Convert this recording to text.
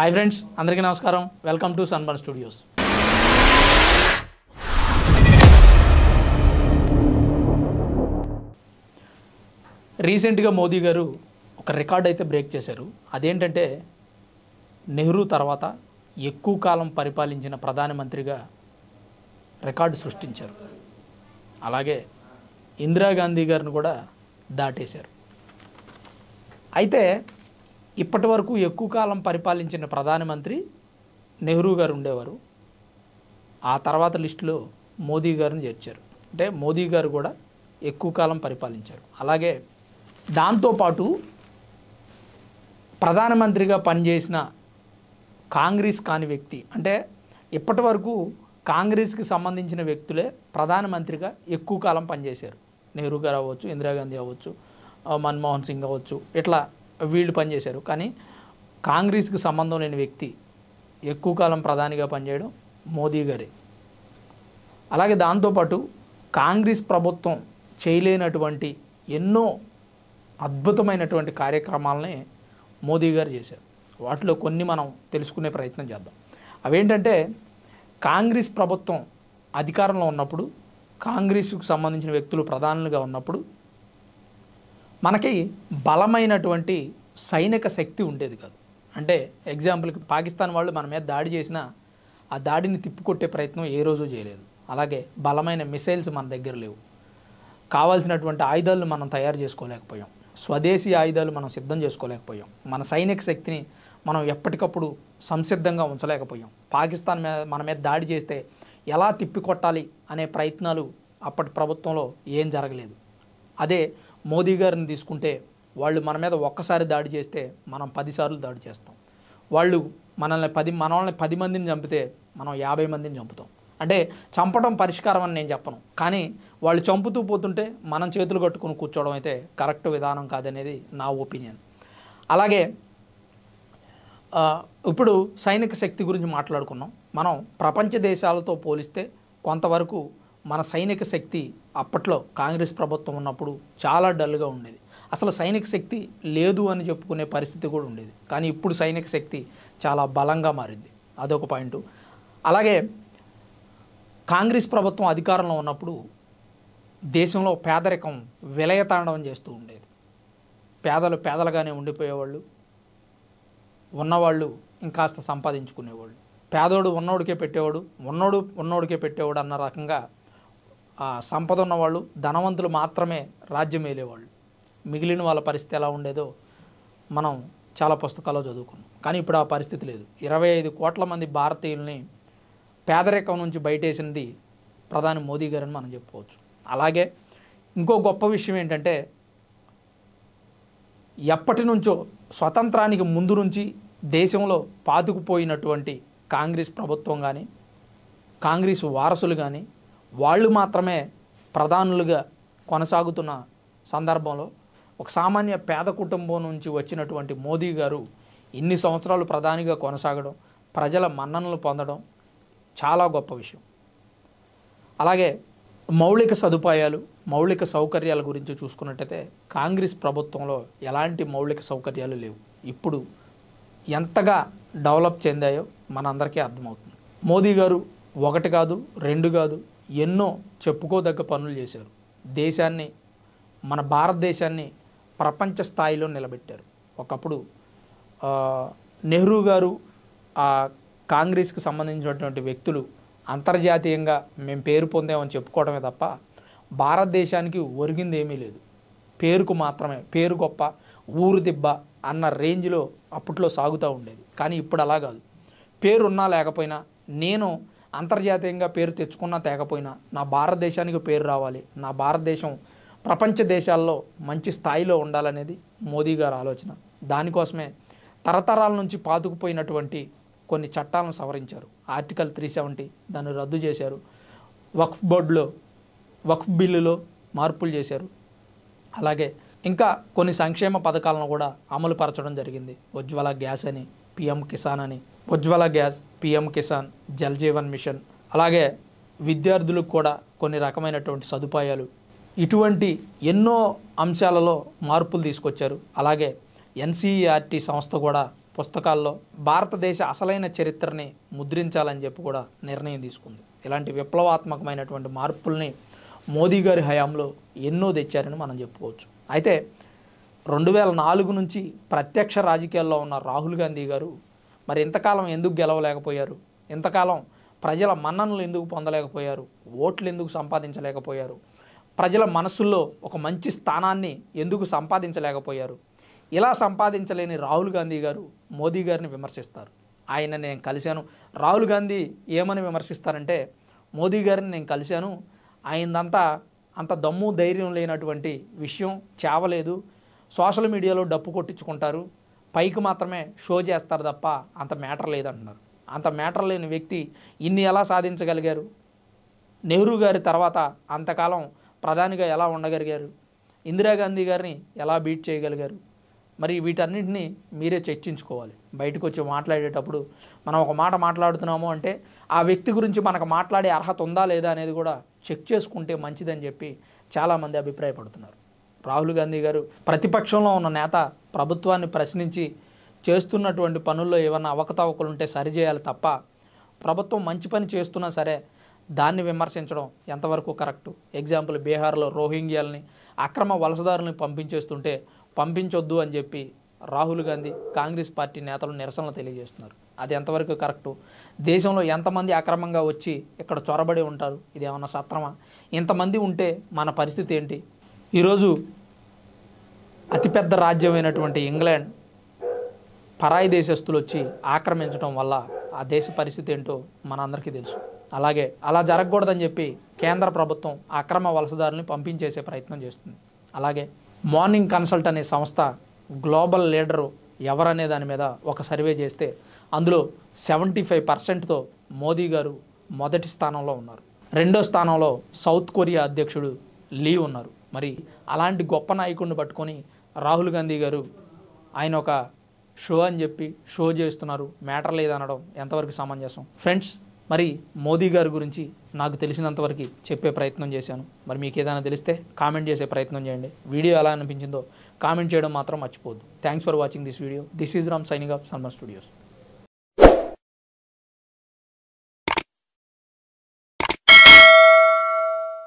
Hi friends, అందరికీ నమస్కారం. Welcome to sunburn studios. రీసెంట్గా మోదీ గారు ఒక రికార్డ్ అయితే బ్రేక్ చేశారు. అదేంటంటే నెహ్రూ తర్వాత ఎక్కువ కాలం పరిపాలించిన ప్రధానమంత్రిగా రికార్డు సృష్టించారు. అలాగే ఇందిరాగాంధీ గారిని కూడా దాటేశారు. అయితే ఇప్పటి వరకు ఎక్కువ కాలం పరిపాలించిన ప్రధానమంత్రి నెహ్రూ గారు ఉండేవారు. ఆ తర్వాత లిస్టులో మోదీ గారిని చేర్చారు. అంటే మోదీ గారు కూడా ఎక్కువ కాలం పరిపాలించారు. అలాగే దాంతోపాటు ప్రధానమంత్రిగా పనిచేసిన కాంగ్రెస్ కాని వ్యక్తి, అంటే ఇప్పటి వరకు కాంగ్రెస్కి సంబంధించిన వ్యక్తులే ప్రధానమంత్రిగా ఎక్కువ కాలం పనిచేశారు. నెహ్రూ గారు అవ్వచ్చు, ఇందిరాగాంధీ అవ్వచ్చు, మన్మోహన్ సింగ్ అవ్వచ్చు, ఇట్లా వీళ్ళు పనిచేశారు. కానీ కాంగ్రెస్కి సంబంధం లేని వ్యక్తి ఎక్కువ కాలం ప్రధానిగా పనిచేయడం మోదీ గారే. అలాగే దాంతోపాటు కాంగ్రెస్ ప్రభుత్వం చేయలేనటువంటి ఎన్నో అద్భుతమైనటువంటి కార్యక్రమాలని మోదీ గారు చేశారు. వాటిలో కొన్ని మనం తెలుసుకునే ప్రయత్నం చేద్దాం. అవేంటంటే కాంగ్రెస్ ప్రభుత్వం అధికారంలో ఉన్నప్పుడు, కాంగ్రెస్కు సంబంధించిన వ్యక్తులు ప్రధానులుగా ఉన్నప్పుడు మనకి బలమైనటువంటి సైనిక శక్తి ఉండేది కాదు. అంటే ఎగ్జాంపుల్కి పాకిస్తాన్ వాళ్ళు మన మీద దాడి చేసినా ఆ దాడిని తిప్పికొట్టే ప్రయత్నం ఏ రోజు చేయలేదు. అలాగే బలమైన మిసైల్స్ మన దగ్గర లేవు. కావాల్సినటువంటి ఆయుధాలను మనం తయారు చేసుకోలేకపోయాం. స్వదేశీ ఆయుధాలు మనం సిద్ధం చేసుకోలేకపోయాం. మన సైనిక శక్తిని మనం ఎప్పటికప్పుడు సంసిద్ధంగా ఉంచలేకపోయాం. పాకిస్తాన్ మన మీద దాడి చేస్తే ఎలా తిప్పికొట్టాలి అనే ప్రయత్నాలు అప్పటి ప్రభుత్వంలో ఏం జరగలేదు. అదే మోదీ గారిని తీసుకుంటే వాళ్ళు మన మీద ఒక్కసారి దాడి చేస్తే మనం 10 సార్లు దాడి చేస్తాం. వాళ్ళు మనల్ని 10 మందిని చంపితే మనం 50 మందిని చంపుతాం. అంటే చంపడం పరిష్కారం అని నేను చెప్పను, కానీ వాళ్ళు చంపుతూ పోతుంటే మనం చేతులు కట్టుకుని కూర్చోవడం అయితే కరెక్ట్ విధానం కాదనేది నా ఒపీనియన్. అలాగే ఇప్పుడు సైనిక శక్తి గురించి మాట్లాడుకున్నాం. మనం ప్రపంచ దేశాలతో పోలిస్తే కొంతవరకు మన సైనిక శక్తి అప్పట్లో కాంగ్రెస్ ప్రభుత్వం ఉన్నప్పుడు చాలా డల్గా ఉండేది. అసలు సైనిక శక్తి లేదు అని చెప్పుకునే పరిస్థితి కూడా ఉండేది. కానీ ఇప్పుడు సైనిక శక్తి చాలా బలంగా మారింది. అదొక పాయింట్. అలాగే కాంగ్రెస్ ప్రభుత్వం అధికారంలో ఉన్నప్పుడు దేశంలో పేదరికం విలయతాండవం చేస్తూ ఉండేది. పేదలుగానే ఉండిపోయేవాళ్ళు, ఉన్నవాళ్ళు ఇంకాస్త సంపాదించుకునేవాళ్ళు. పేదోడు ఉన్నోడికే పెట్టేవాడు, ఉన్నోడికే పెట్టేవాడు అన్న రకంగా సంపద ఉన్నవాళ్ళు, ధనవంతులు మాత్రమే రాజ్యం ఏలేవాళ్ళు. మిగిలిన వాళ్ళ పరిస్థితి ఎలా ఉండేదో మనం చాలా పుస్తకాల్లో చదువుకున్నాం. కానీ ఇప్పుడు ఆ పరిస్థితి లేదు. 25 కోట్ల మంది భారతీయుల్ని పేదరికం నుంచి బయటేసింది ప్రధాని మోదీ గారని మనం చెప్పుకోవచ్చు. అలాగే ఇంకో గొప్ప విషయం ఏంటంటే ఎప్పటి నుంచో స్వతంత్రానికి ముందు నుంచి దేశంలో పాతుకుపోయినటువంటి కాంగ్రెస్ ప్రభుత్వం కానీ, కాంగ్రెస్ వారసులు కానీ, వాళ్ళు మాత్రమే ప్రధానులుగా కొనసాగుతున్న సందర్భంలో ఒక సామాన్య పేద కుటుంబం నుంచి వచ్చినటువంటి మోదీ గారు ఇన్ని సంవత్సరాలు ప్రధానిగా కొనసాగడం, ప్రజల మన్ననలు పొందడం చాలా గొప్ప విషయం. అలాగే మౌలిక సదుపాయాలు, మౌలిక సౌకర్యాల గురించి చూసుకున్నట్టయితే కాంగ్రెస్ ప్రభుత్వంలో ఎలాంటి మౌలిక సౌకర్యాలు లేవు. ఇప్పుడు ఎంతగా డెవలప్ చెందాయో మనందరికీ అర్థమవుతుంది. మోదీ గారు 1 కాదు 2 కాదు ఎన్నో చెప్పుకోదగ్గ పనులు చేశారు. దేశాన్ని, మన భారతదేశాన్ని ప్రపంచ స్థాయిలో నిలబెట్టారు. ఒకప్పుడు నెహ్రూ గారు, కాంగ్రెస్కి సంబంధించినటువంటి వ్యక్తులు అంతర్జాతీయంగా మేము పేరు పొందామని చెప్పుకోవడమే తప్ప భారతదేశానికి ఒరిగింది ఏమీ లేదు. పేరుకు మాత్రమే, పేరు గొప్ప ఊరు దిబ్బ అన్న రేంజ్లో అప్పట్లో సాగుతూ ఉండేది. కానీ ఇప్పుడు అలా కాదు. పేరున్నా లేకపోయినా, నేను అంతర్జాతీయంగా పేరు తెచ్చుకున్నా తేకపోయినా నా భారతదేశానికి పేరు రావాలి, నా భారతదేశం ప్రపంచ దేశాల్లో మంచి స్థాయిలో ఉండాలనేది మోదీ గారి ఆలోచన. దానికోసమే తరతరాల నుంచి పాతుకుపోయినటువంటి కొన్ని చట్టాలను సవరించారు. ఆర్టికల్ 370 దాన్ని రద్దు చేశారు. వక్ఫ్ బోర్డులో, వక్ఫ్ బిల్లులో మార్పులు చేశారు. అలాగే ఇంకా కొన్ని సంక్షేమ పథకాలను కూడా అమలు పరచడం జరిగింది. ఉజ్వల గ్యాస్ అని, పిఎం కిసాన్ అని, Ujjwala gas, PM Kisan, Jal Jeevan mission, అలాగే విద్యార్థులకు కూడా కొన్ని రకమైనటువంటి సదుపాయాలు, ఇటువంటి ఎన్నో అంశాలలో మార్పులు తీసుకొచ్చారు. అలాగే ఎన్సీఈఆర్టీ సంస్థ కూడా పుస్తకాల్లో భారతదేశ అసలైన చరిత్రని ముద్రించాలని చెప్పి కూడా నిర్ణయం తీసుకుంది. ఇలాంటి విప్లవాత్మకమైనటువంటి మార్పుల్ని మోదీ గారి హయాంలో ఎన్నో తెచ్చారని మనం చెప్పుకోవచ్చు. అయితే 2004 నుంచి ప్రత్యక్ష రాజకీయాల్లో ఉన్న రాహుల్ గాంధీ గారు మరి ఇంతకాలం ఎందుకు గెలవలేకపోయారు, ఇంతకాలం ప్రజల మన్ననలు ఎందుకు పొందలేకపోయారు, ఓట్లు ఎందుకు సంపాదించలేకపోయారు, ప్రజల మనసుల్లో ఒక మంచి స్థానాన్ని ఎందుకు సంపాదించలేకపోయారు? ఇలా సంపాదించలేని రాహుల్ గాంధీ గారు మోదీ గారిని విమర్శిస్తారు. ఆయన నేను కలిశాను, రాహుల్ గాంధీ ఏమని విమర్శిస్తారంటే, మోదీ గారిని నేను కలిశాను, ఆయనదంతా అంత దమ్ము ధైర్యం లేనటువంటి విషయం చావలేదు, సోషల్ మీడియాలో డప్పు కొట్టించుకుంటారు, పైకి మాత్రమే షో చేస్తారు తప్ప అంత మ్యాటర్ లేదంటున్నారు. అంత మ్యాటర్ లేని వ్యక్తి ఇన్ని ఎలా సాధించగలిగారు? నెహ్రూ గారి తర్వాత అంతకాలం ప్రధానిగా ఎలా ఉండగలిగారు? ఇందిరాగాంధీ గారిని ఎలా బీట్ చేయగలిగారు? మరి వీటన్నింటినీ మీరే చర్చించుకోవాలి. బయటకు వచ్చి మాట్లాడేటప్పుడు మనం ఒక మాట మాట్లాడుతున్నాము అంటే ఆ వ్యక్తి గురించి మనకు మాట్లాడే అర్హత ఉందా లేదా అనేది కూడా చెక్ చేసుకుంటే మంచిదని చెప్పి చాలామంది అభిప్రాయపడుతున్నారు. రాహుల్ గాంధీ గారు ప్రతిపక్షంలో ఉన్న నేత ప్రభుత్వాన్ని ప్రశ్నించి చేస్తున్నటువంటి పనుల్లో ఏమన్నా అవకతవకలు ఉంటే సరిచేయాలి తప్ప ప్రభుత్వం మంచి పని చేస్తున్నా సరే దాన్ని విమర్శించడం ఎంతవరకు కరెక్టు? ఎగ్జాంపుల్, బీహార్లో రోహింగ్యాలని అక్రమ వలసదారులను పంపించేస్తుంటే పంపించొద్దు అని చెప్పి రాహుల్ గాంధీ కాంగ్రెస్ పార్టీ నేతలు నిరసనలు తెలియజేస్తున్నారు. అది ఎంతవరకు కరెక్టు? దేశంలో ఎంతమంది అక్రమంగా వచ్చి ఇక్కడ చొరబడి ఉంటారు? ఇది ఏమన్నా సత్రమా? ఇంతమంది ఉంటే మన పరిస్థితి ఏంటి? ఈరోజు అతిపెద్ద రాజ్యమైనటువంటి ఇంగ్లాండ్ పరాయి దేశస్తులు వచ్చి ఆక్రమించడం వల్ల ఆ దేశ పరిస్థితి ఏంటో మనందరికీ తెలుసు. అలాగే అలా జరగకూడదని చెప్పి కేంద్ర ప్రభుత్వం అక్రమ వలసదారుల్ని పంపించేసే ప్రయత్నం చేస్తుంది. అలాగే మార్నింగ్ కన్సల్ట్ అనే సంస్థ గ్లోబల్ లీడరు ఎవరనే దాని మీద ఒక సర్వే చేస్తే అందులో 75%తో మోదీ గారు మొదటి స్థానంలో ఉన్నారు. రెండో స్థానంలో సౌత్ కొరియా అధ్యక్షుడు లీ ఉన్నారు. మరి అలాంటి గొప్ప నాయకుడిని పట్టుకొని రాహుల్ గాంధీ గారు ఆయన ఒక షో అని చెప్పి షో చేస్తున్నారు, మ్యాటర్ లేదనడం ఎంతవరకు సమంజసం? ఫ్రెండ్స్, మరి మోదీ గారి గురించి నాకు తెలిసినంతవరకు చెప్పే ప్రయత్నం చేశాను. మరి మీకు ఏదైనా తెలిస్తే కామెంట్ చేసే ప్రయత్నం చేయండి. వీడియో ఎలా అనిపించిందో కామెంట్ చేయడం మాత్రం మర్చిపోవద్దు. Thanks for watching this video. This is Ram signing off సన్మన్ studios.